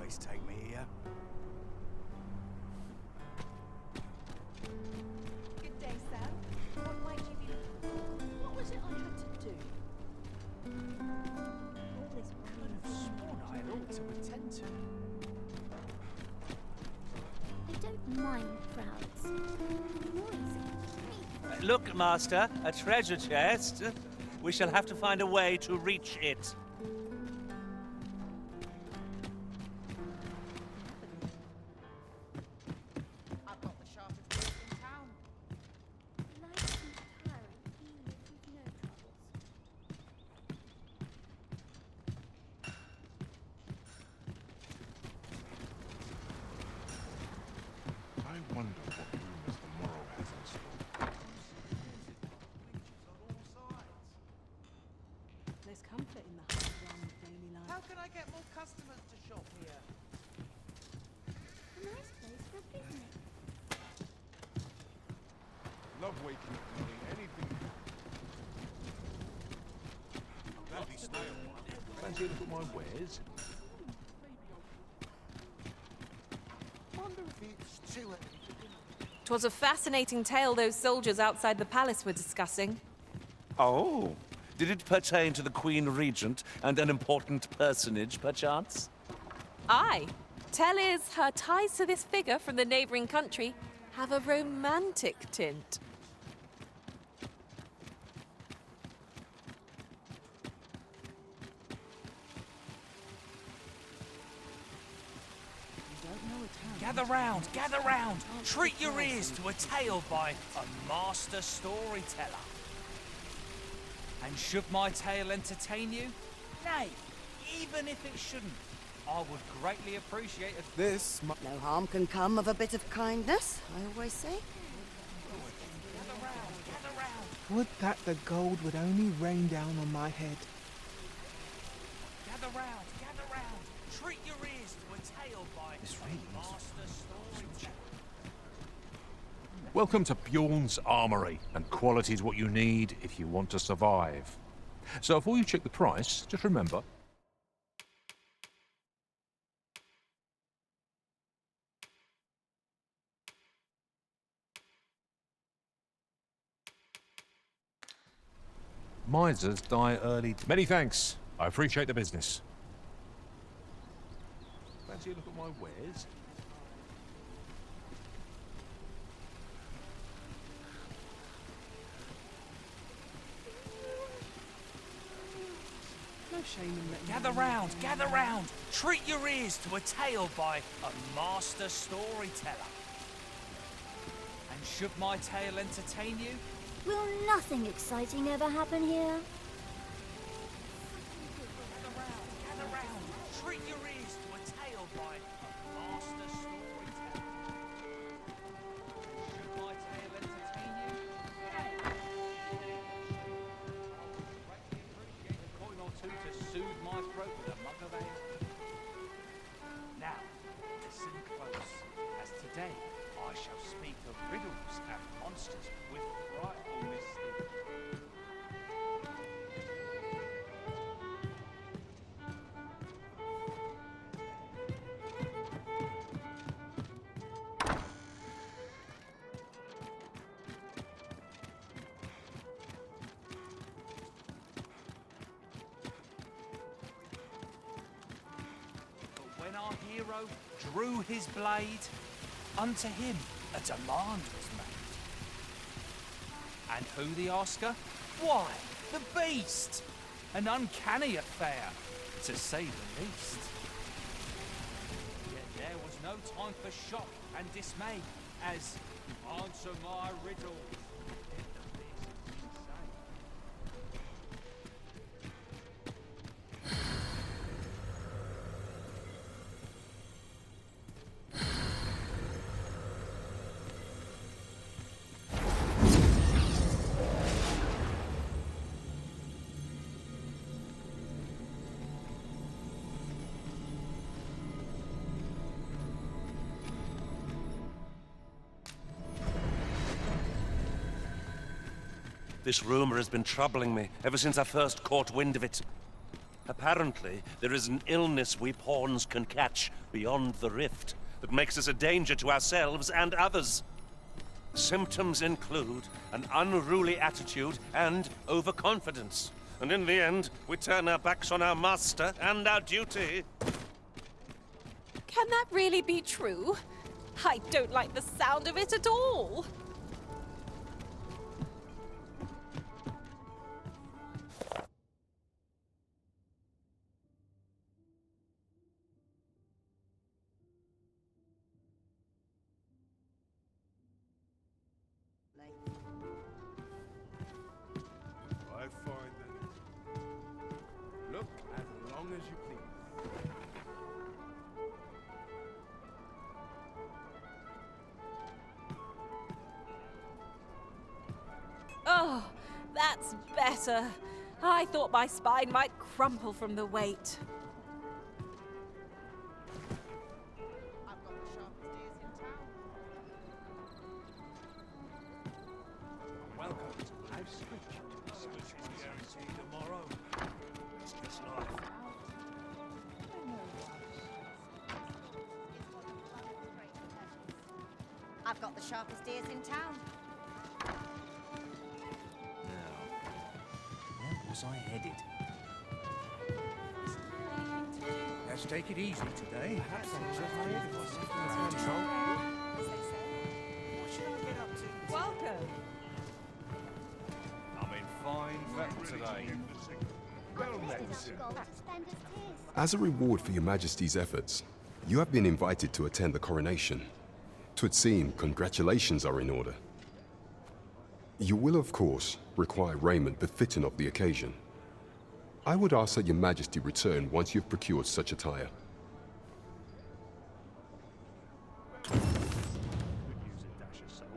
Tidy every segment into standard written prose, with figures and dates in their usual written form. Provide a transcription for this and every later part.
always take me here. Good day, Sam. What might you be looking for? What was it I had to do? All this I'd have sworn I had all to attend to. I don't mind crowds. Noisy. Look, Master, a treasure chest. We shall have to find a way to reach it. I've got the sharpest whip in town. Nice and tiring, even if you've no troubles. I wonder what rumors the morrow has in store. There's comfort in the hard run of daily life. How can I get more customers to shop here? A nice place for a picnic. Love waking up knowing anything. That'd be style. Fancy a look at my wares? Wonder if it's too early. 'Twas a fascinating tale those soldiers outside the palace were discussing. Oh, did it pertain to the Queen Regent and an important personage, perchance? Aye. Tell is her ties to this figure from the neighbouring country have a romantic tint. Gather round, gather round. Treat your ears to a tale by a master storyteller. And should my tale entertain you? Nay, even if it shouldn't, I would greatly appreciate it. This mu- No harm can come of a bit of kindness, I always say. Gather round, gather round. Would that the gold would only rain down on my head. Gather round, gather round. Treat your ears to a tale by a master storyteller. Welcome to Bjorn's Armory, and quality's what you need if you want to survive. So before you check the price, just remember, misers die early. Many thanks. I appreciate the business. Fancy a look at my wares? No shame in letting Gather round, gather round. Treat your ears to a tale by a master storyteller. And should my tale entertain you? Will nothing exciting ever happen here? Gather round, gather round. Treat your ears to a tale by a master storyteller. Should my tale entertain you? Nay. I would greatly appreciate a coin or two to soothe my throat with a mug of ale. Now, listen close, as today I shall speak of riddles and monsters with frightful mystique. But when our hero drew his blade, unto him a demand was made. And who the asker? Why, the beast! An uncanny affair, to say the least. Yet there was no time for shock and dismay, as answer my riddle. Did the beast say? This rumor has been troubling me ever since I first caught wind of it. Apparently, there is an illness we pawns can catch beyond the rift that makes us a danger to ourselves and others. Symptoms include an unruly attitude and overconfidence. And in the end, we turn our backs on our master and our duty. Can that really be true? I don't like the sound of it at all. I find that... Look as long as you please. Oh, that's better. I thought my spine might crumple from the weight. I've got the sharpest ears in town. Welcome to House Switch. Switch is guaranteed tomorrow. It's just life. I've got the sharpest ears in town. Where was I headed? Let's take it easy today. Perhaps I'm just control. What should I get up to? Welcome. I'm in fine fettle today. Well met, sir. As a reward for your Majesty's efforts, you have been invited to attend the coronation. 'Twould seem congratulations are in order. You will, of course, require raiment befitting of the occasion. I would ask that your Majesty return once you've procured such attire. Could use a dash of salt.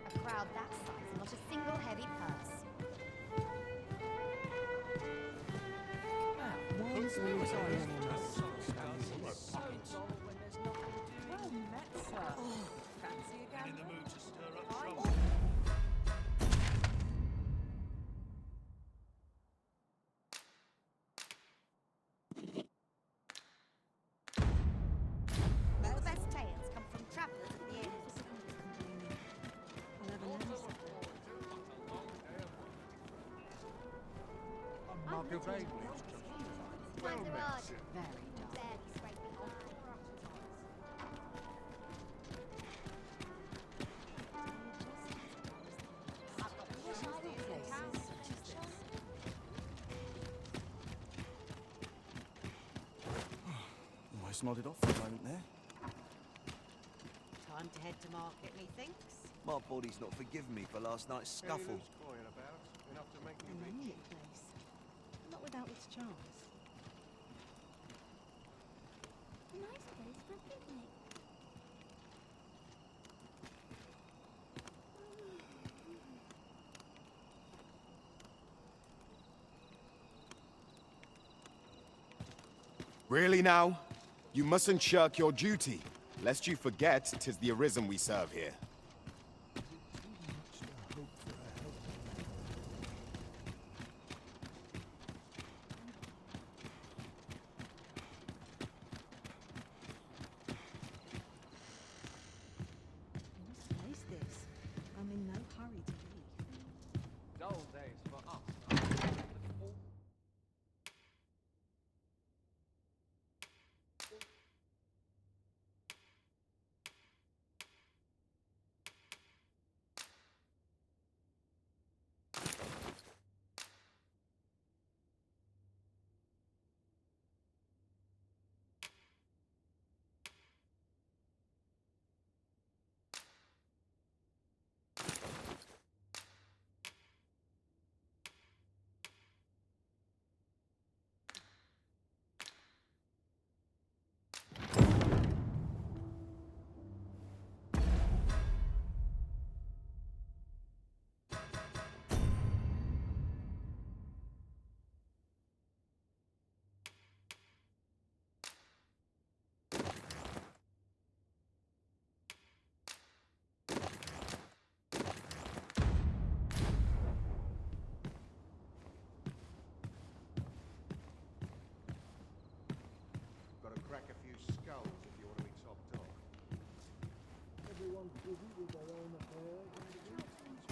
A crowd that size, not a single heavy purse. Well met, sir. Fancy again? In the mood to stir up trouble. All the best tales come from travellers at the inn. Well met, sir. Barely scraping off. I've got the sharpest ears in town. Almost nodded off for a moment there. Time to head to market, methinks. My body's not forgiven me for last night's scuffle. Any loose coin about, enough to make me rich. place. Not without its charms. A nice place for a picnic. Really now? You mustn't shirk your duty, lest you forget 'tis the Arisen we serve here. What place this? I'm in no hurry to leave. Dull days for us.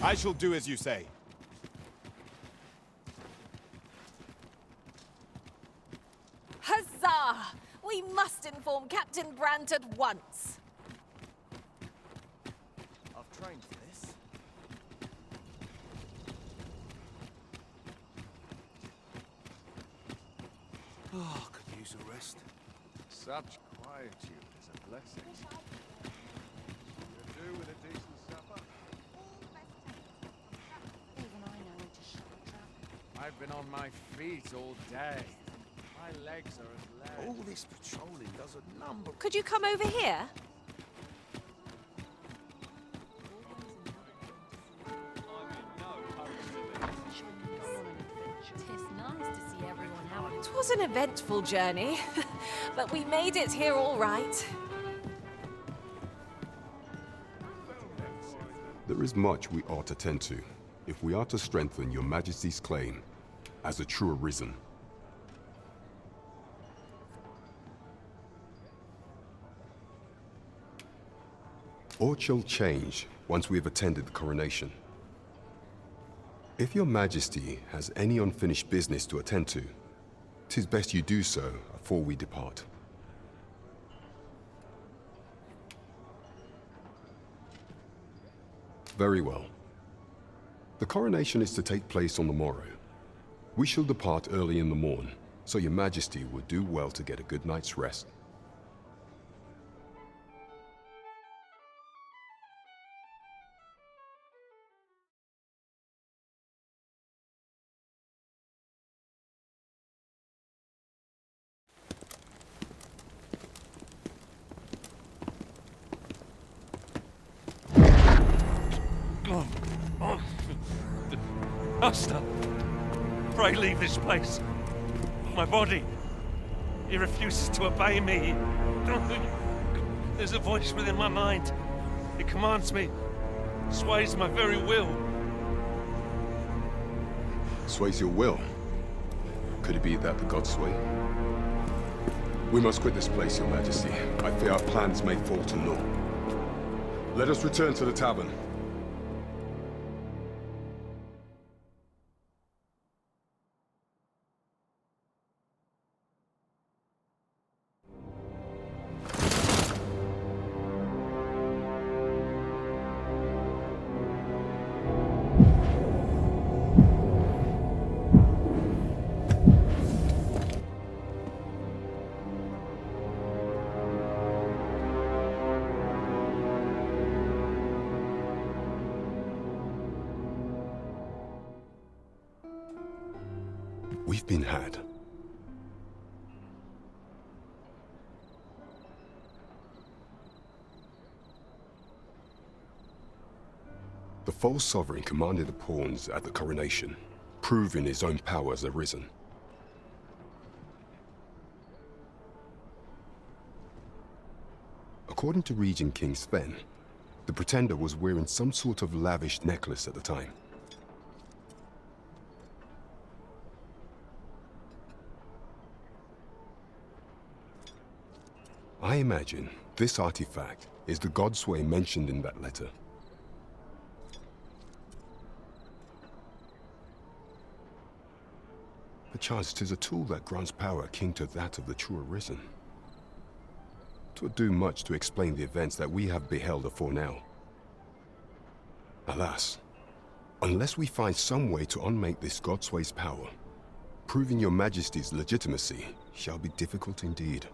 I shall do as you say. Huzzah! We must inform Captain Brant at once. I've trained for this. Oh, could use a rest. Such quietude is a blessing. You do with a decent supper? Even I know when to shut the trap. I've been on my feet all day. My legs are as lead. All this patrolling does a number. Could you come over here? Tis nice to see everyone out. It was an eventful journey, but we made it here all right. There is much we ought to tend to if we are to strengthen your Majesty's claim as a true arisen. Aught shall change once we have attended the coronation. If your Majesty has any unfinished business to attend to, 'tis best you do so afore we depart. Very well. The coronation is to take place on the morrow. We shall depart early in the morn, so your Majesty would do well to get a good night's rest. Master, pray leave this place. My body, he refuses to obey me. There's a voice within my mind. It commands me, sways my very will. Sways your will? Could it be that the gods sway? We must quit this place, your Majesty. I fear our plans may fall to naught. Let us return to the tavern. We've been had. The false sovereign commanded the pawns at the coronation, proving his own power as arisen. According to Regent King Sven, the pretender was wearing some sort of lavish necklace at the time. I imagine this artifact is the Godsway mentioned in that letter. Perchance 'tis a tool that grants power akin to that of the true arisen. 'Twould do much to explain the events that we have beheld afore now. Alas, unless we find some way to unmake this Godsway's power, proving your Majesty's legitimacy shall be difficult indeed.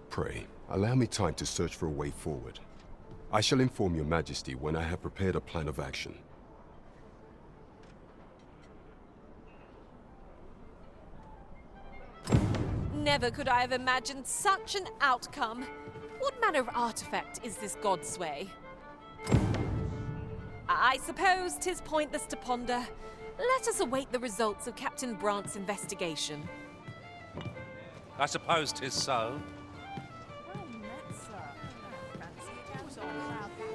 Pray, allow me time to search for a way forward. I shall inform your Majesty when I have prepared a plan of action. Never could I have imagined such an outcome. What manner of artifact is this Godsway? I suppose 'tis pointless to ponder. Let us await the results of Captain Brant's investigation. I suppose 'tis so. Well met, sir. Fancy it goes on.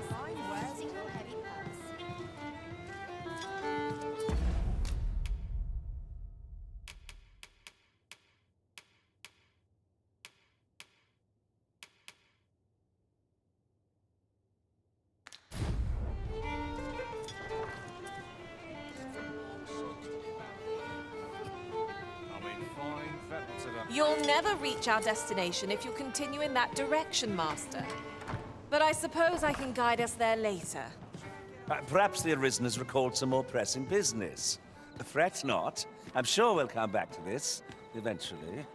Fine words in your heavy purse. You'll never reach our destination if you continue in that direction, Master. But I suppose I can guide us there later. Perhaps the Arisen has recalled some more pressing business. Fret not. I'm sure we'll come back to this, eventually.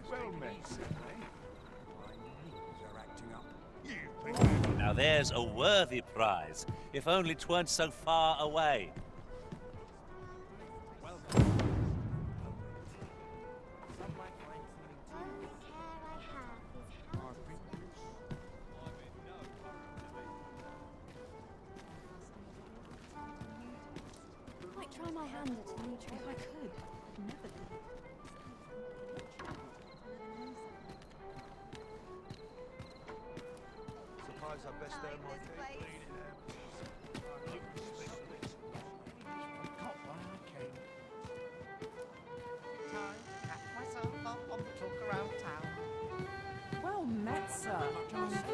Well met, Sidney. Now there's a worthy prize, if only 'tweren't so far away. Might try my hand at a new trick. If I could, I'd never do it. Suppose I best earn my keep. Time to catch myself up on the talk around town. Well met, sir.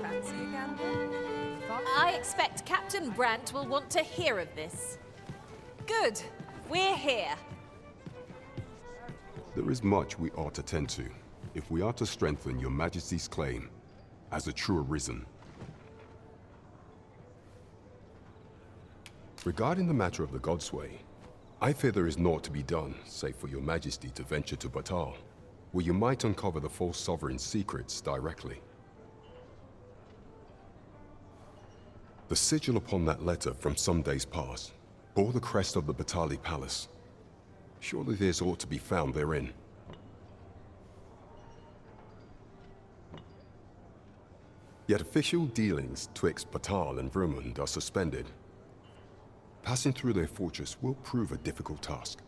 Fancy a gamble? I expect Captain Brant will want to hear of this. Good. We're here. There is much we ought to tend to if we are to strengthen your Majesty's claim as a true Arisen. Regarding the matter of the Godsway, I fear there is naught to be done save for your Majesty to venture to Batal, where you might uncover the false sovereign's secrets directly. The sigil upon that letter from some days past bore the crest of the Batali Palace. Surely this ought to be found therein. Yet official dealings twixt Batal and Vermund are suspended. Passing through their fortress will prove a difficult task.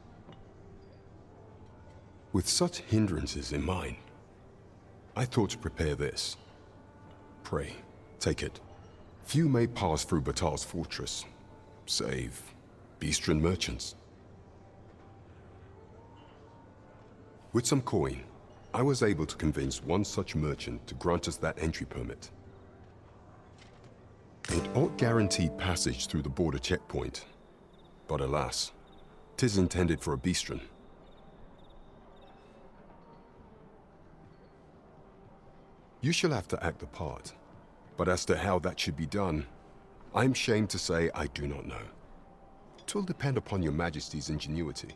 With such hindrances in mind, I thought to prepare this. Pray, take it. Few may pass through Batal's fortress, save Beastren merchants. With some coin, I was able to convince one such merchant to grant us that entry permit. It ought guaranteed passage through the border checkpoint, but alas, 'tis intended for a Beastren. You shall have to act the part, but as to how that should be done, I'm shamed to say I do not know. 'Twill depend upon your Majesty's ingenuity.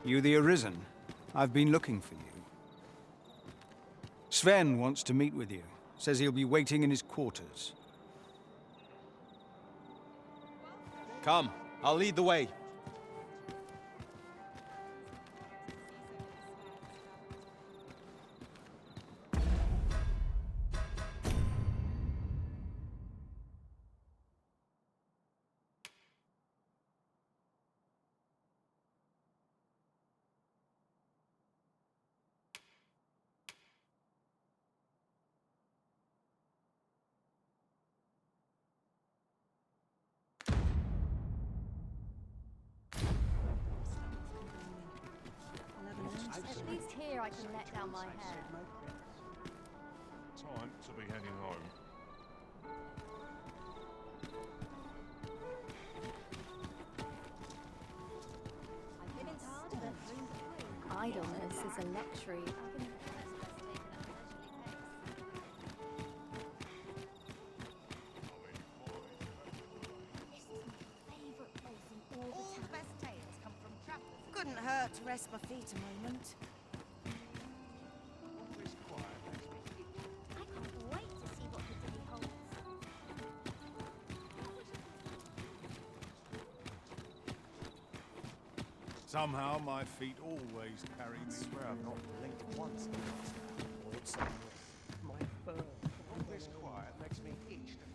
You the Arisen? I've been looking for you. Sven wants to meet with you. Says he'll be waiting in his quarters. Come, I'll lead the way. At least here I can let down my hair. Time to be heading home. Idleness is a luxury. All the best tales come from travelers. Couldn't hurt to rest my feet a moment. I can't wait to see what the day holds. Somehow my feet always carry me. I swear I've not blinked once. My fur. All this quiet makes me itch to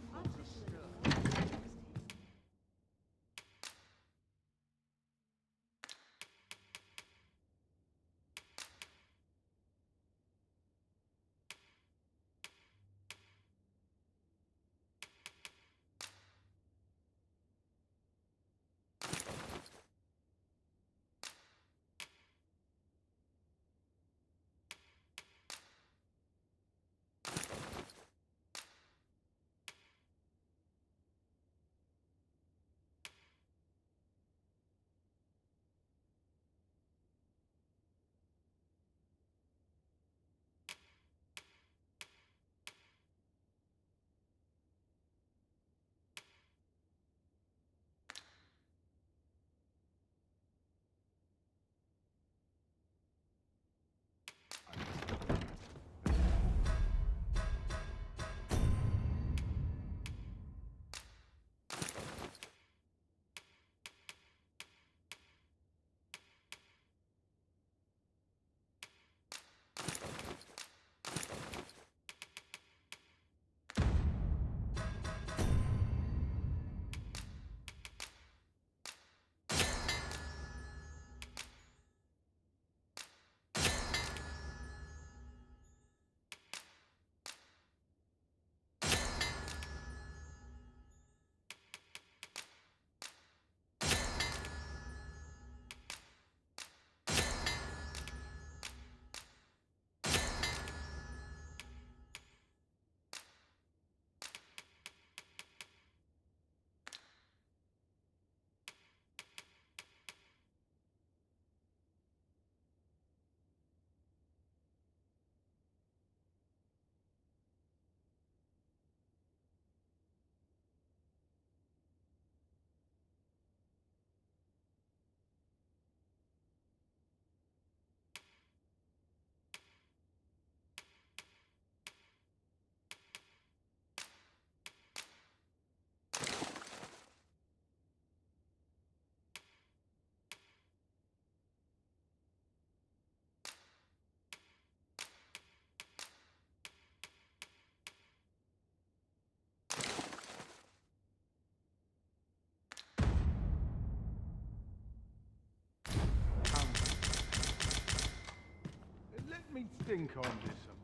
think on this